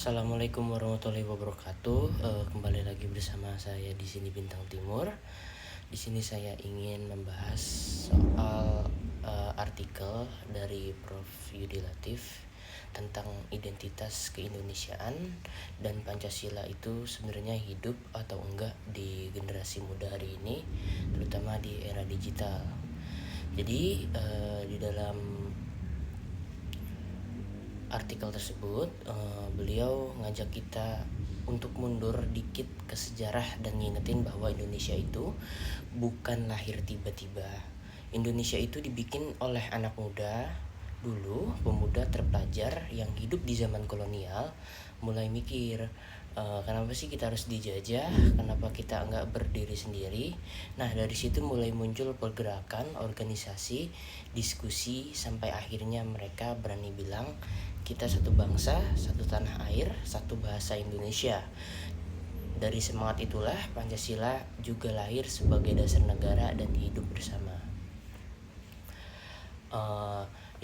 Assalamualaikum warahmatullahi wabarakatuh. Kembali lagi bersama saya di sini Bintang Timur. Di sini saya ingin membahas soal artikel dari Prof. Yudi Latif tentang identitas keindonesiaan dan Pancasila itu sebenarnya hidup atau enggak di generasi muda hari ini, terutama di era digital. Jadi di dalam artikel tersebut beliau ngajak kita untuk mundur dikit ke sejarah dan ngingetin bahwa Indonesia itu bukan lahir tiba-tiba. Indonesia itu dibikin oleh anak muda dulu, pemuda terpelajar yang hidup di zaman kolonial, mulai mikir kenapa sih kita harus dijajah, kenapa kita nggak berdiri sendiri. Nah, dari situ mulai muncul pergerakan, organisasi, diskusi, sampai akhirnya mereka berani bilang kita satu bangsa, satu tanah air, satu bahasa Indonesia. Dari semangat itulah Pancasila juga lahir sebagai dasar negara dan hidup bersama.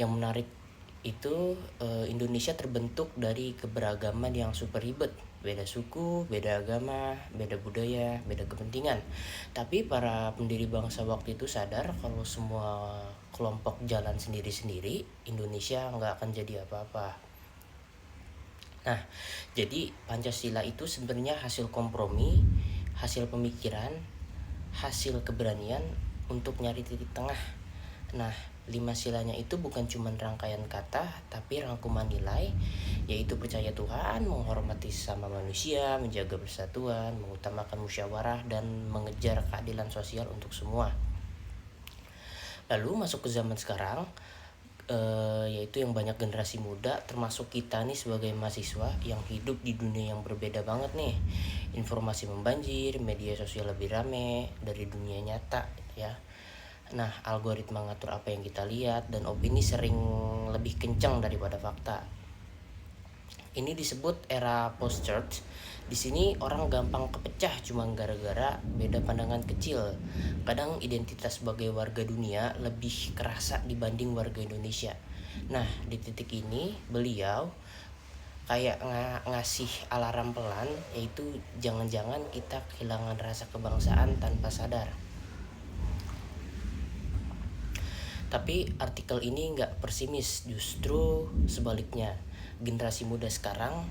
Yang menarik itu Indonesia terbentuk dari keberagaman yang super ribet, beda suku, beda agama, beda budaya, beda kepentingan. Tapi para pendiri bangsa waktu itu sadar kalau semua kelompok jalan sendiri-sendiri, Indonesia nggak akan jadi apa-apa. Nah, jadi Pancasila itu sebenarnya hasil kompromi, hasil pemikiran, hasil keberanian untuk nyari titik tengah. Nah, 5 silanya itu bukan cuma rangkaian kata, tapi rangkuman nilai, yaitu percaya Tuhan, menghormati sesama manusia, menjaga persatuan, mengutamakan musyawarah, dan mengejar keadilan sosial untuk semua. Lalu masuk ke zaman sekarang, yaitu yang banyak generasi muda, termasuk kita nih sebagai mahasiswa yang hidup di dunia yang berbeda banget nih. Informasi membanjir, media sosial lebih rame dari dunia nyata ya. Nah, algoritma ngatur apa yang kita lihat dan opini sering lebih kencang daripada fakta. Ini disebut era post-truth. Di sini orang gampang kepecah cuma gara-gara beda pandangan kecil. Kadang identitas sebagai warga dunia lebih kerasa dibanding warga Indonesia. Nah, di titik ini beliau kayak ngasih alarm pelan, yaitu jangan-jangan kita kehilangan rasa kebangsaan tanpa sadar. Tapi artikel ini nggak pesimis, justru sebaliknya. Generasi muda sekarang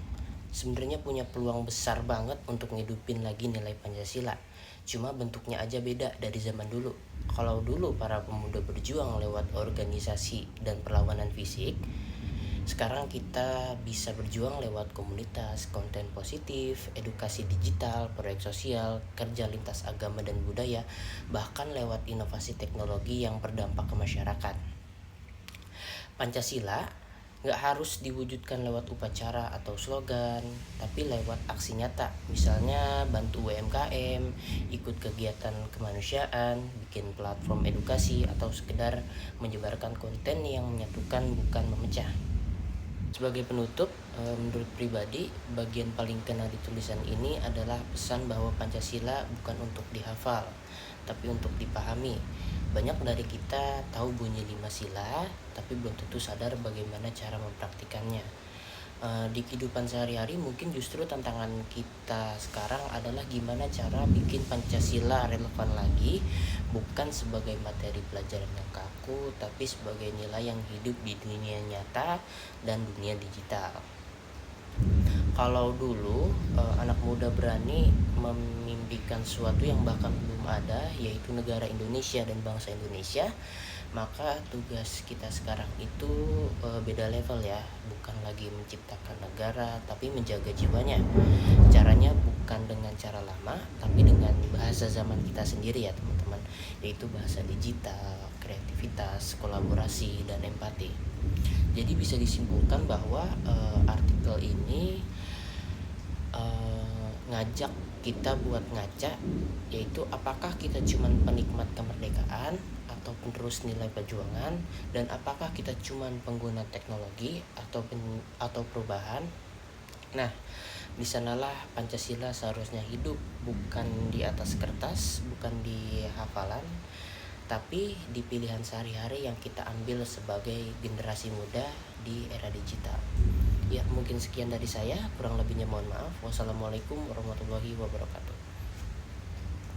sebenarnya punya peluang besar banget untuk ngidupin lagi nilai Pancasila. Cuma bentuknya aja beda dari zaman dulu. Kalau dulu para pemuda berjuang lewat organisasi dan perlawanan fisik, sekarang kita bisa berjuang lewat komunitas, konten positif, edukasi digital, proyek sosial, kerja lintas agama dan budaya, bahkan lewat inovasi teknologi yang berdampak ke masyarakat. Pancasila nggak harus diwujudkan lewat upacara atau slogan, tapi lewat aksi nyata. Misalnya bantu UMKM, ikut kegiatan kemanusiaan, bikin platform edukasi, atau sekedar menyebarkan konten yang menyatukan bukan memecah. Sebagai penutup, menurut pribadi, bagian paling kena di tulisan ini adalah pesan bahwa Pancasila bukan untuk dihafal, tapi untuk dipahami. Banyak dari kita tahu bunyi 5 sila, tapi belum tentu sadar bagaimana cara mempraktikannya. Di kehidupan sehari-hari mungkin justru tantangan kita sekarang adalah gimana cara bikin Pancasila relevan lagi, bukan sebagai materi pelajaran yang kaku, tapi sebagai nilai yang hidup di dunia nyata dan dunia digital. Kalau dulu anak muda berani memimpikan sesuatu yang bahkan belum ada, yaitu negara Indonesia dan bangsa Indonesia, maka tugas kita sekarang itu beda level ya, bukan lagi menciptakan negara tapi menjaga jiwanya. Caranya bukan dengan cara lama, tapi dengan bahasa zaman kita sendiri ya teman-teman, yaitu bahasa digital, kreativitas, kolaborasi, dan empati. Jadi bisa disimpulkan bahwa artikel ini ngajak kita buat ngaca, yaitu apakah kita cuman penikmat kemerdekaan atau penerus nilai perjuangan, dan apakah kita cuman pengguna teknologi atau perubahan. Nah, di sanalah Pancasila seharusnya hidup, bukan di atas kertas, bukan di hafalan, tapi di pilihan sehari-hari yang kita ambil sebagai generasi muda di era digital. Ya, mungkin sekian dari saya, kurang lebihnya mohon maaf. Wassalamualaikum warahmatullahi wabarakatuh.